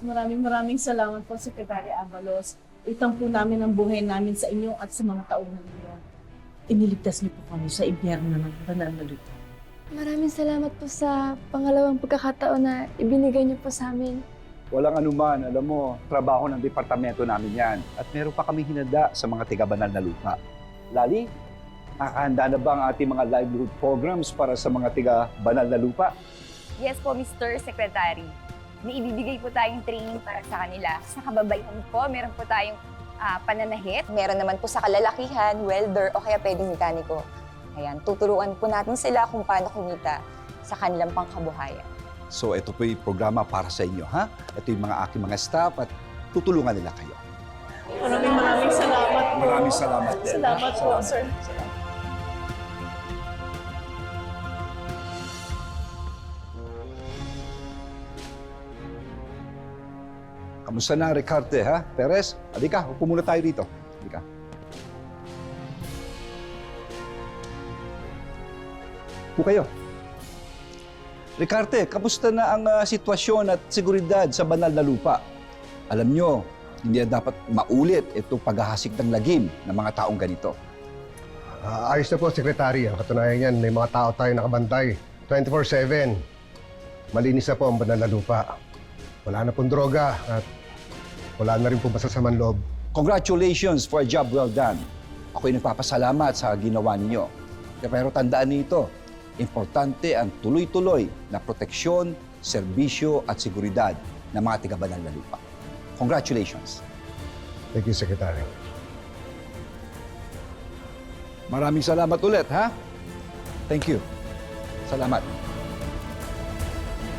Maraming salamat po, Secretary Avalos. Itang po namin ang buhay namin sa inyo at sa mga tauhan ninyo. Iniligtas niyo po kami sa impyerno ng banal na lupa. Maraming salamat po sa pangalawang pagkakataon na ibinigay niyo po sa amin. Walang anuman, alam mo, trabaho ng departamento namin yan. At meron pa kami hinanda sa mga tiga-banal na lupa. Lali, nakahanda na ba ang ating mga livelihood programs para sa mga tiga-banal na lupa? Yes po, Mr. Secretary. May ibibigay po tayong training para sa kanila. Sa kababaihan po, meron po tayong pananahit. Meron naman po sa kalalakihan, welder, o kaya pwedeng mekaniko. Ayan, tuturuan po natin sila kung paano kumita sa kanilang pangkabuhayan. So ito po yung programa para sa inyo, ha? Ito yung mga aking mga staff at tutulungan nila kayo. Maraming salamat po. Maraming salamat din. Salamat po, sir. Kamusta na, Ricarte, ha? Perez, halika, upo muna tayo dito. Halika. Upo kayo. Ricarte, kamusta na ang sitwasyon at seguridad sa banal na lupa? Alam nyo, hindi na dapat maulit itong paghahasik ng lagim ng mga taong ganito. Ayos na po, Sekretary. Ang katunayan yan, may mga tao tayo nakabantay. 24/7. Malinis na po ang banal na lupa. Wala na pong droga at wala na rin po masasamang loob. Congratulations for a job well done. Ako'y nagpapasalamat sa ginawa ninyo. Pero tandaan niyo, importante ang tuloy-tuloy na proteksyon, serbisyo at seguridad ng mga tiga-banal na lupa. Congratulations. Thank you, Secretary. Maraming salamat ulit, ha? Thank you. Salamat.